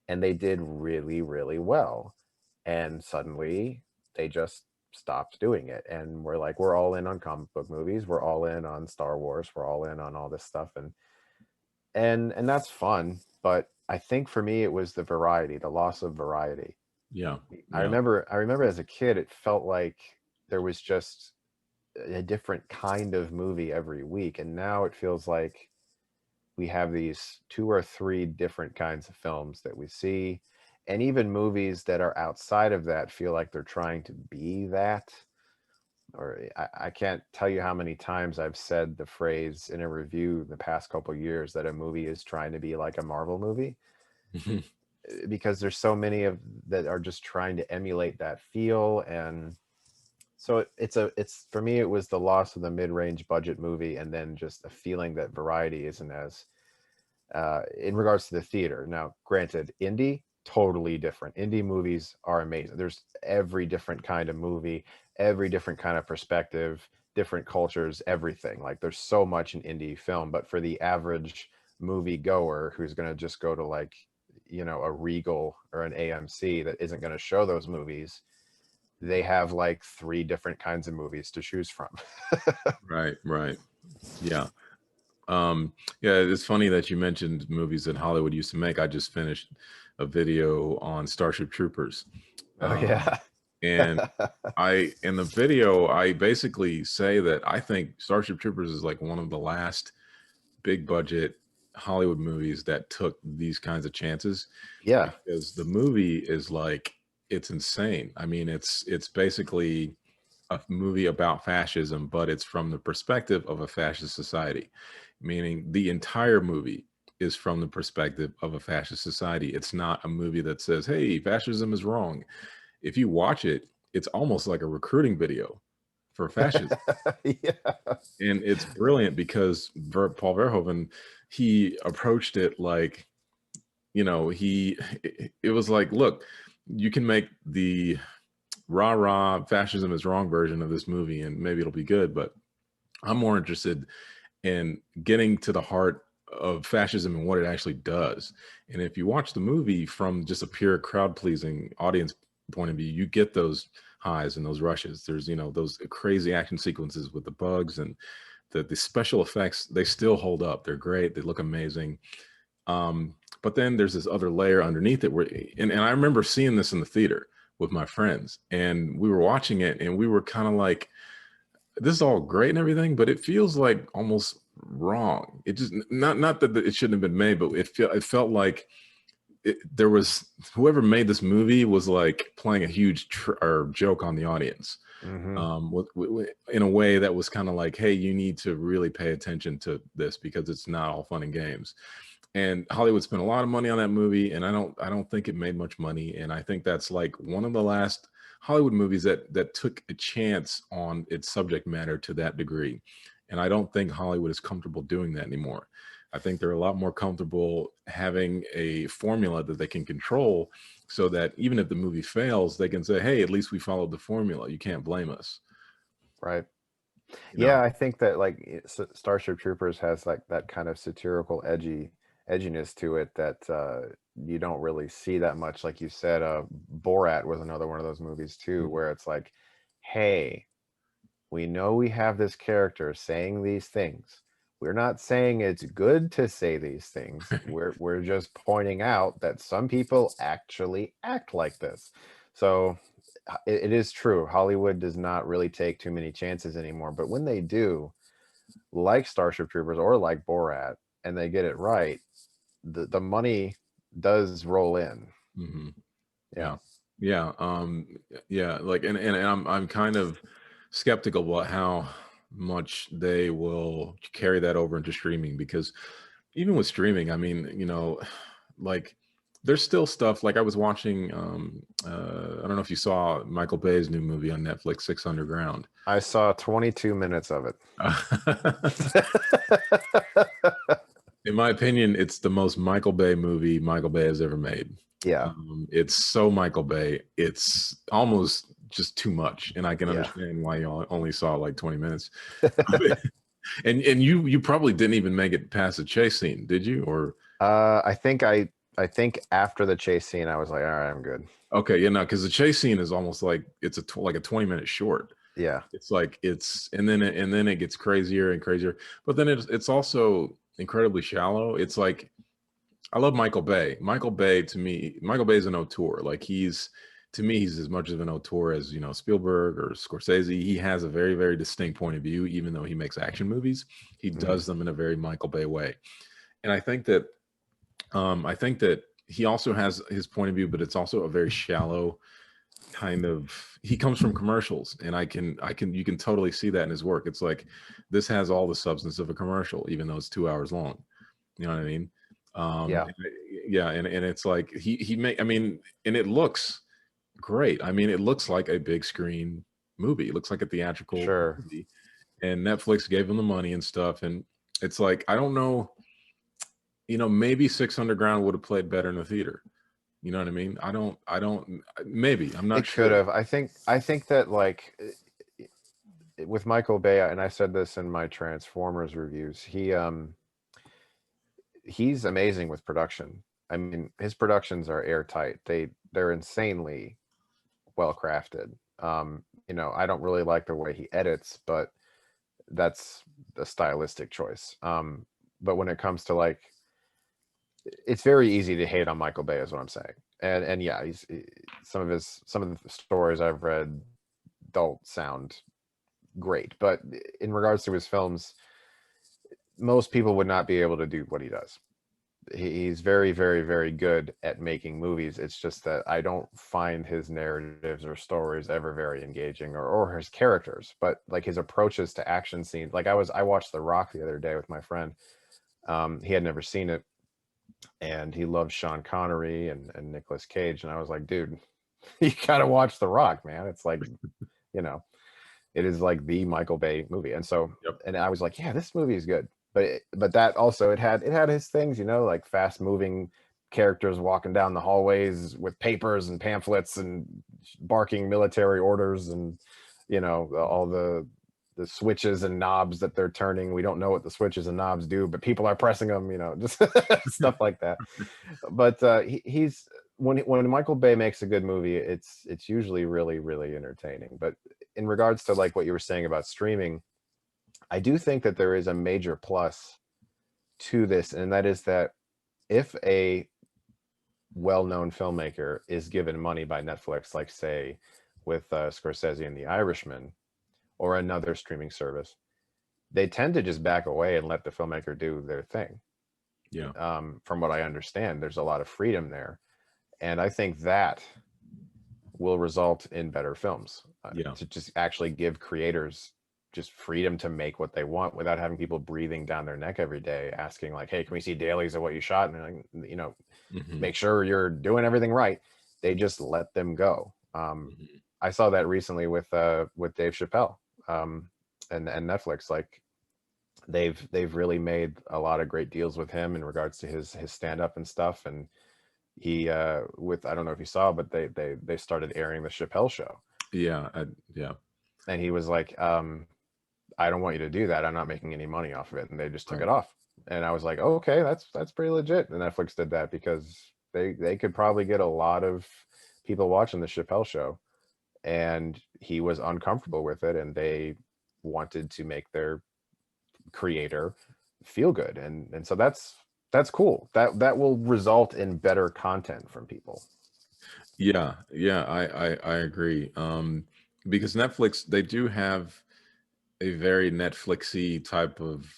and they did really, really well. And suddenly they just stopped doing it. And we're like, we're all in on comic book movies, we're all in on Star Wars, we're all in on all this stuff. And that's fun, but I think for me it was the variety, the loss of variety. Yeah, I yeah. remember I remember as a kid it felt like there was just a different kind of movie every week, and now it feels like we have these two or three different kinds of films that we see, and even movies that are outside of that feel like they're trying to be that. Or I can't tell you how many times I've said the phrase in a review the past couple years that a movie is trying to be like a Marvel movie, because there's so many of that are just trying to emulate that feel. And so it's for me it was the loss of the mid-range budget movie, and then just a feeling that variety isn't as in regards to the theater. Now, granted, indie, totally different. Indie movies are amazing. There's every different kind of movie, every different kind of perspective, different cultures, everything. Like there's so much in indie film, but for the average movie goer who's going to just go to like, a Regal or an AMC that isn't going to show those movies, they have like three different kinds of movies to choose from. Right, right. Yeah. Yeah, it's funny that you mentioned movies that Hollywood used to make. I just finished a video on Starship Troopers. Oh Um, yeah. and in the video, I basically say that I think Starship Troopers is like one of the last big budget Hollywood movies that took these kinds of chances, Yeah. because the movie is like, it's insane. I mean, it's basically a movie about fascism, but it's from the perspective of a fascist society, meaning the entire movie is from the perspective of a fascist society. It's not a movie that says, hey, fascism is wrong. If you watch it, it's almost like a recruiting video for fascism. Yeah. And it's brilliant because Paul Verhoeven, he approached it like, it was like, look, you can make the rah rah fascism is wrong version of this movie and maybe it'll be good, but I'm more interested in getting to the heart of fascism and what it actually does. And if you watch the movie from just a pure crowd pleasing audience point of view, you get those highs and those rushes. There's, those crazy action sequences with the bugs and the special effects, they still hold up. They're great. They look amazing. But then there's this other layer underneath it where, and I remember seeing this in the theater with my friends, and we were watching it and we were kind of like, this is all great and everything, but it feels like almost wrong. It just, not that it shouldn't have been made, but it felt like there was, whoever made this movie was like playing a huge or joke on the audience, Hmm. in a way that was kind of like, hey, you need to really pay attention to this because it's not all fun and games. And Hollywood spent a lot of money on that movie, and I don't think it made much money. And I think that's like one of the last Hollywood movies that took a chance on its subject matter to that degree. And I don't think Hollywood is comfortable doing that anymore. I think they're a lot more comfortable having a formula that they can control, so that even if the movie fails, they can say, hey, at least we followed the formula. You can't blame us. Right. You Yeah, know? I think that like Starship Troopers has like that kind of satirical edginess to it that you don't really see that much. Like you said, Borat was another one of those movies too, Mhm. where it's like, hey, we know we have this character saying these things. We're not saying it's good to say these things. We're just pointing out that some people actually act like this. So it is true. Hollywood does not really take too many chances anymore, but when they do, like Starship Troopers or like Borat, and they get it right, the money does roll in. Hmm. Yeah. Yeah. Yeah. Yeah. Like, and I'm kind of skeptical about how much they will carry that over into streaming, because even with streaming, I mean, like there's still stuff like I was watching, I don't know if you saw Michael Bay's new movie on Netflix, Six Underground. I saw 22 minutes of it. In my opinion, it's the most Michael Bay movie Michael Bay has ever made. Yeah. It's so Michael Bay, it's almost just too much, and I can Yeah. understand why you only saw like 20 minutes. And you probably didn't even make it past the chase scene, did you? Or I think after the chase scene, I was like, all right, I'm good. okay, yeah, no, because the chase scene is almost like it's like a 20-minute short. Yeah. It's like and then it gets crazier and crazier, but then it's also incredibly shallow. It's like I love Michael Bay. Michael Bay, to me, Michael Bay is an auteur. Like to me, he's as much of an auteur as, Spielberg or Scorsese. He has a very, very distinct point of view, even though he makes action movies. He Mhm. does them in a very Michael Bay way. And I think that he also has his point of view, but it's also a very shallow kind of, he comes from commercials, and you can totally see that in his work. It's like this has all the substance of a commercial, even though it's 2 hours long. You know what I mean? Yeah. Yeah, and it's like he make I mean, and it looks great. I mean, it looks like a big screen movie. It looks like a theatrical Sure. movie. And Netflix gave him the money and stuff. And it's like, I don't know, maybe Six Underground would have played better in the theater. You know what I mean? I don't, maybe, I'm not It could sure. have. I think that like with Michael Bay, and I said this in my Transformers reviews, he's amazing with production. I mean, his productions are airtight. They're insanely well crafted. I don't really like the way he edits, but that's a stylistic choice. But when it comes to like, it's very easy to hate on Michael Bay, is what I'm saying. And yeah, some of the stories I've read don't sound great, but in regards to his films, most people would not be able to do what he does. He's very, very, very good at making movies. It's just that I don't find his narratives or stories ever very engaging, or his characters, but like his approaches to action scenes. Like I watched The Rock the other day with my friend. He had never seen it, and he loves Sean Connery and Nicolas Cage, and I was like, dude, you gotta watch The Rock, man. It's like, you know, it is like the Michael Bay movie. And so, Yep. and I was like, yeah, this movie is good. But that also, it had his things, like fast moving characters walking down the hallways with papers and pamphlets and barking military orders, and all the switches and knobs that they're turning. We don't know what the switches and knobs do, but people are pressing them, just stuff like that. But he's when Michael Bay makes a good movie, it's usually really, really entertaining. But in regards to like what you were saying about streaming, I do think that there is a major plus to this, and that is that if a well-known filmmaker is given money by Netflix, like say with Scorsese and The Irishman, or another streaming service, they tend to just back away and let the filmmaker do their thing. Yeah. From what I understand, there's a lot of freedom there, and I think that will result in better films. Yeah. To just actually give creators just freedom to make what they want without having people breathing down their neck every day asking like, hey, can we see dailies of what you shot, and Hmm. make sure you're doing everything right. They just let them go. Hmm. I saw that recently with Dave Chappelle, and Netflix. Like they've really made a lot of great deals with him in regards to his stand up and stuff. And he with, I don't know if you saw, but they started airing the Chappelle show, Yeah. Yeah. and he was like, I don't want you to do that. I'm not making any money off of it. And they just took Right. it off. And I was like, oh, okay, that's pretty legit. And Netflix did that because they could probably get a lot of people watching the Chappelle show, and he was uncomfortable with it, and they wanted to make their creator feel good. And so that's cool. That will result in better content from people. Yeah, I agree. Because Netflix, they do have, a very Netflixy type of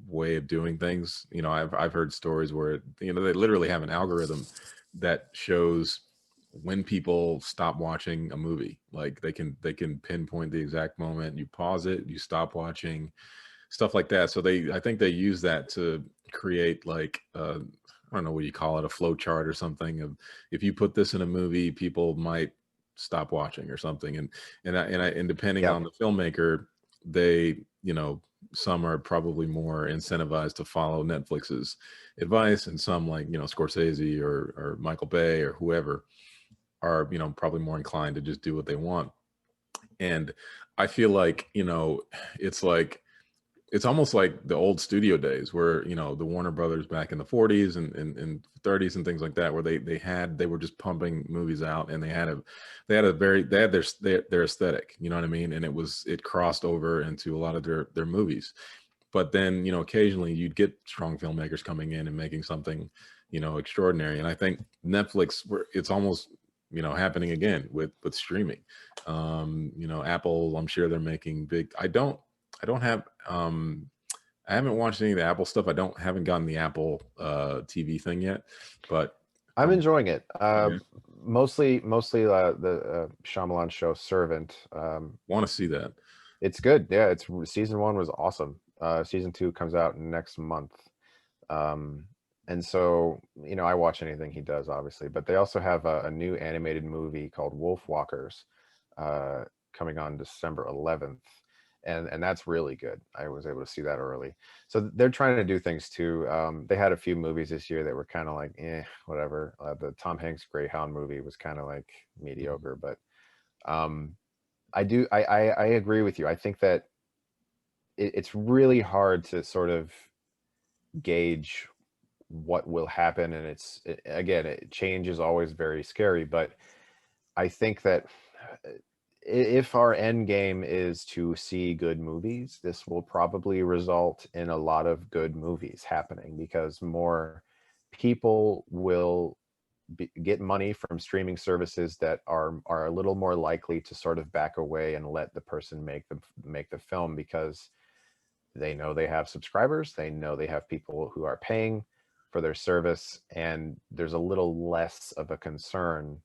way of doing things. You know, I've heard stories where, you know, they literally have an algorithm that shows when people stop watching a movie. Like they can pinpoint the exact moment you pause it, you stop watching, stuff like that. So I think they use that to create like I don't know what you call it, a flow chart or something of, if you put this in a movie, people might stop watching or something. And depending Yep. on the filmmaker, they, you know, some are probably more incentivized to follow Netflix's advice, and some, like, you know, Scorsese or Michael Bay or whoever, are, you know, probably more inclined to just do what they want. And I feel like, you know, it's like, it's almost like the old studio days where, you know, the Warner Brothers back in the 40s and 30s and things like that, where they were just pumping movies out, and they had their aesthetic, you know what I mean? And it crossed over into a lot of their movies. But then, you know, occasionally you'd get strong filmmakers coming in and making something, you know, extraordinary. And I think Netflix, it's almost, you know, happening again with streaming. You know, Apple, I'm sure they're making big. I don't have I haven't watched any of the Apple stuff. Haven't gotten the Apple TV thing yet, but I'm um enjoying it. okay, Mostly the Shyamalan show Servant. want to see that. It's good. Yeah, it's season one was awesome. Season two comes out next month. Um, and so, you know, I watch anything he does, obviously, but they also have a new animated movie called Wolf Walkers, uh, coming on December 11th. And that's really good. I was able to see that early. So they're trying to do things too. They had a few movies this year that were kind of like, whatever. The Tom Hanks Greyhound movie was kind of like Mhm. mediocre, but um, I agree with you. I think that it's really hard to sort of gauge what will happen, and again, change is always very scary, but I think that if our end game is to see good movies, this will probably result in a lot of good movies happening, because more people will get money from streaming services that are a little more likely to sort of back away and let the person make the film, because they know they have subscribers, they know they have people who are paying for their service, and there's a little less of a concern.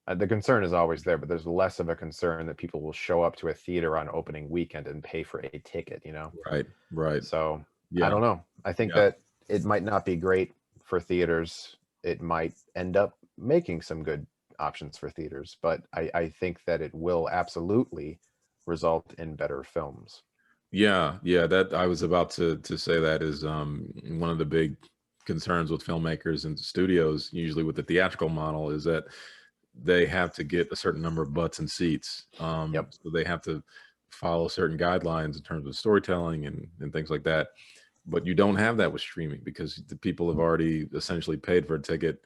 The concern is always there, but there's less of a concern that people will show up to a theater on opening weekend and pay for a ticket, you know? Right, right. So I Yeah, don't know. I think yeah. that it might not be great for theaters. It might end up making some good options for theaters, but I think that it will absolutely result in better films. Yeah, yeah, that I was about to say that is one of the big concerns with filmmakers and studios, usually with the theatrical model, is that they have to get a certain number of butts and seats. Yep. So they have to follow certain guidelines in terms of storytelling and things like that. But you don't have that with streaming, because the people have already essentially paid for a ticket.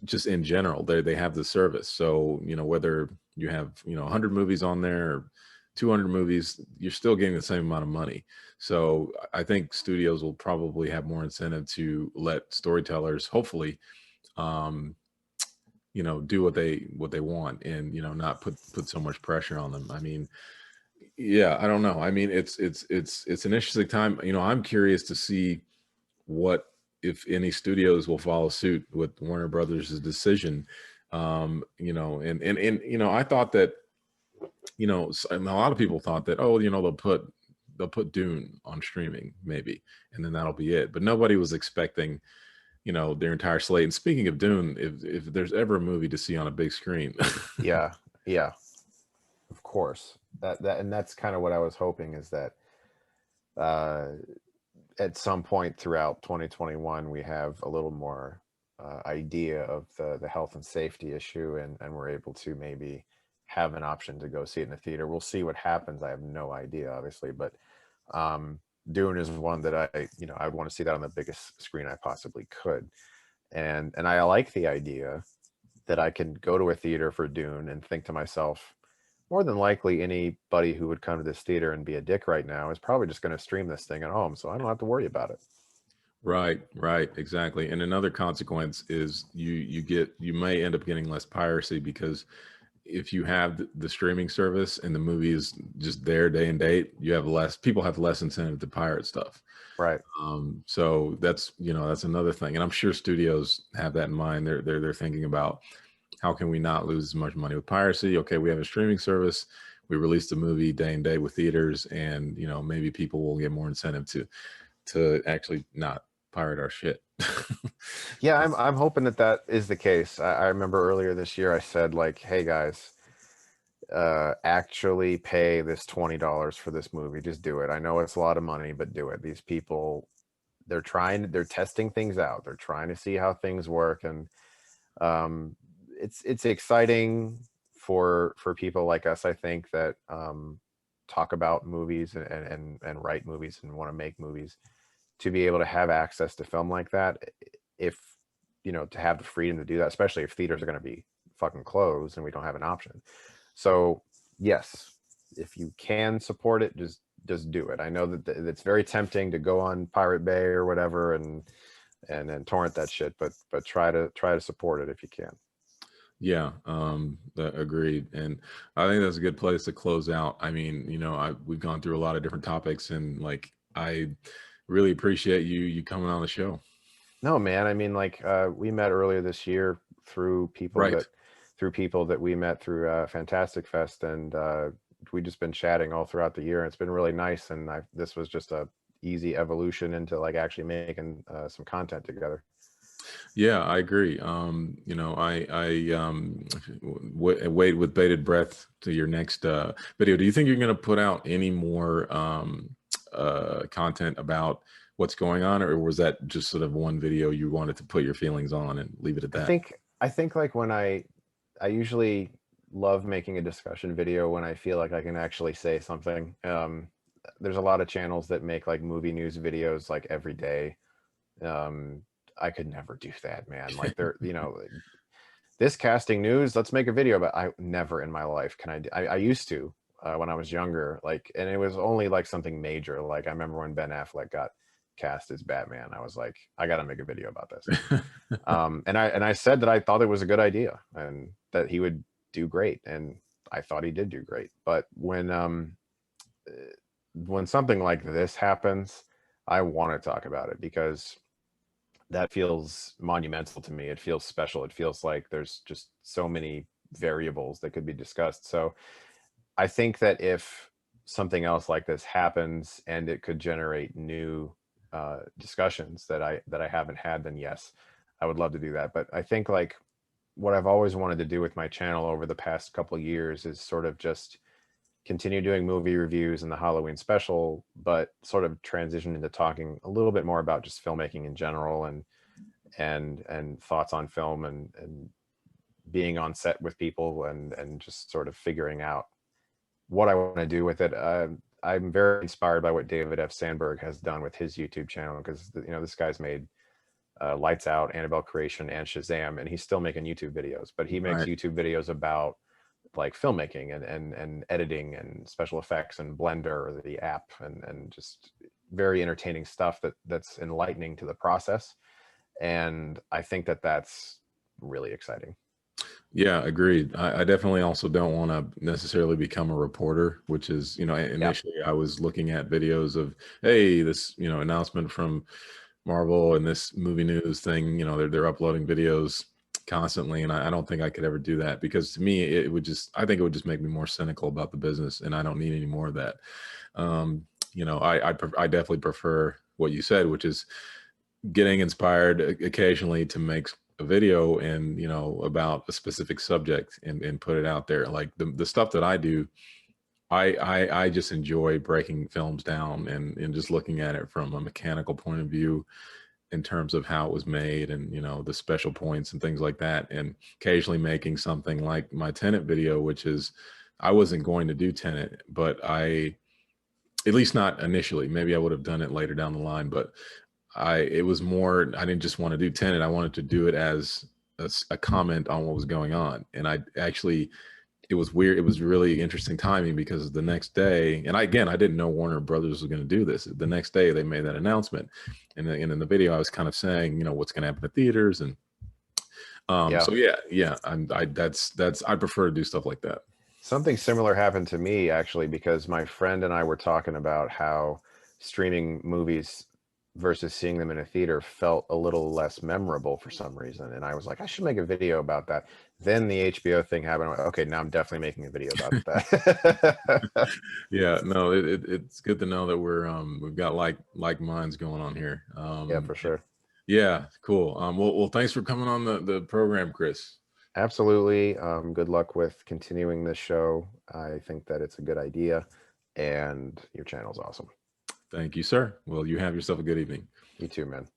Just in general, they have the service. So, you know, whether you have, you know, 100 movies on there or 200 movies, you're still getting the same amount of money. So I think studios will probably have more incentive to let storytellers, hopefully, um, you know, do what they want, and, you know, not put so much pressure on them. I mean, yeah, I don't know. I mean, it's an interesting time. You know, I'm curious to see what, if any, studios will follow suit with Warner Brothers' decision. You know, and you know, I thought that, you know, and a lot of people thought that, oh, you know, they'll put Dune on streaming maybe, and then that'll be it. But nobody was expecting, you know, their entire slate. And speaking of Dune, if there's ever a movie to see on a big screen, Yeah. Yeah. Of course. And that's kind of what I was hoping, is that uh, at some point throughout 2021 we have a little more idea of the health and safety issue, and we're able to maybe have an option to go see it in the theater. We'll see what happens. I have no idea, obviously, but um, Dune is one that I would want to see that on the biggest screen I possibly could, and I like the idea that I can go to a theater for Dune and think to myself, more than likely anybody who would come to this theater and be a dick right now is probably just going to stream this thing at home, so I don't have to worry about it. right, right, exactly. And another consequence is you may end up getting less piracy, because if you have the streaming service and the movie is just there day and date, you have people have less incentive to pirate stuff. Right. So that's, that's another thing. And I'm sure studios have that in mind. They're thinking about, how can we not lose as much money with piracy? Okay, we have a streaming service. We release the movie day and date with theaters, and maybe people will get more incentive to actually not pirate our shit. Yeah, I'm hoping that is the case. I remember earlier this year I said, like, hey guys, actually pay this $20 for this movie. Just do it. I know it's a lot of money, but do it. These people, they're testing things out. They're trying to see how things work, and it's exciting for people like us, I think, that talk about movies and write movies and want to make movies, to be able to have access to film like that. If to have the freedom to do that, especially if theaters are going to be fucking closed and we don't have an option. So yes, if you can support it, just do it. I know that it's very tempting to go on Pirate Bay or whatever and torrent that shit, but try to support it if you can. Yeah, agreed. And I think that's a good place to close out. I mean, we've gone through a lot of different topics, and like, I really appreciate you coming on the show. No, man. I mean, like, we met earlier this year through people Right. that we met through Fantastic Fest, and we just been chatting all throughout the year, and it's been really nice. And this was just a easy evolution into like actually making some content together. Yeah, I agree. Wait with bated breath to your next video. Do you think you're going to put out any more content about what's going on, or was that just sort of one video you wanted to put your feelings on and leave it at that? I think like when I usually love making a discussion video when I feel like I can actually say something. There's a lot of channels that make like movie news videos like every day. I could never do that, man. Like, they're, this casting news, let's make a video. But I never in my life can I used to when I was younger, like, and it was only like something major. Like, I remember when Ben Affleck got cast as Batman, I was like, I got to make a video about this. And I said that I thought it was a good idea and that he would do great. And I thought he did do great. But when something like this happens, I want to talk about it, because that feels monumental to me. It feels special. It feels like there's just so many variables that could be discussed. So I think that if something else like this happens and it could generate new discussions that I haven't had, then yes, I would love to do that. But I think like what I've always wanted to do with my channel over the past couple of years is sort of just continue doing movie reviews and the Halloween special, but sort of transition into talking a little bit more about just filmmaking in general, and thoughts on film, and being on set with people, and just sort of figuring out what I want to do with it. I'm very inspired by what David F. Sandberg has done with his YouTube channel, because this guy's made Lights Out, Annabelle Creation, and Shazam, and he's still making YouTube videos, but he makes YouTube videos about like filmmaking and editing and special effects and Blender, the app, and just very entertaining stuff that's enlightening to the process. And I think that's really exciting. Yeah, agreed. I definitely also don't want to necessarily become a reporter, which is, initially I was looking at videos of, hey, this, announcement from Marvel and this movie news thing, they're uploading videos constantly. And I don't think I could ever do that, because to me, I think it would just make me more cynical about the business, and I don't need any more of that. I definitely prefer what you said, which is getting inspired occasionally to make a video and about a specific subject and put it out there. Like the stuff that I do, I just enjoy breaking films down and just looking at it from a mechanical point of view, in terms of how it was made, and the special points and things like that, and occasionally making something like my Tenet video, which is, I wasn't going to do Tenet, but at least not initially, maybe I would have done it later down the line, but it was more, I didn't just want to do Tenet, I wanted to do it as a comment on what was going on. And it was weird. It was really interesting timing, because the next day, and I didn't know Warner Brothers was going to do this. The next day they made that announcement. And in the video, I was kind of saying, what's going to happen to theaters. And Yeah. So yeah, that's I prefer to do stuff like that. Something similar happened to me actually, because my friend and I were talking about how streaming movies versus seeing them in a theater felt a little less memorable for some reason. And I was like, I should make a video about that. Then the HBO thing happened. I went, okay, now I'm definitely making a video about that. Yeah, no, it's good to know that we've got like minds going on here. Yeah, for sure. Yeah, cool. Well, thanks for coming on the program, Chris. Absolutely. Good luck with continuing this show. I think that it's a good idea, and your channel's awesome. Thank you, sir. Well, you have yourself a good evening. You too, man.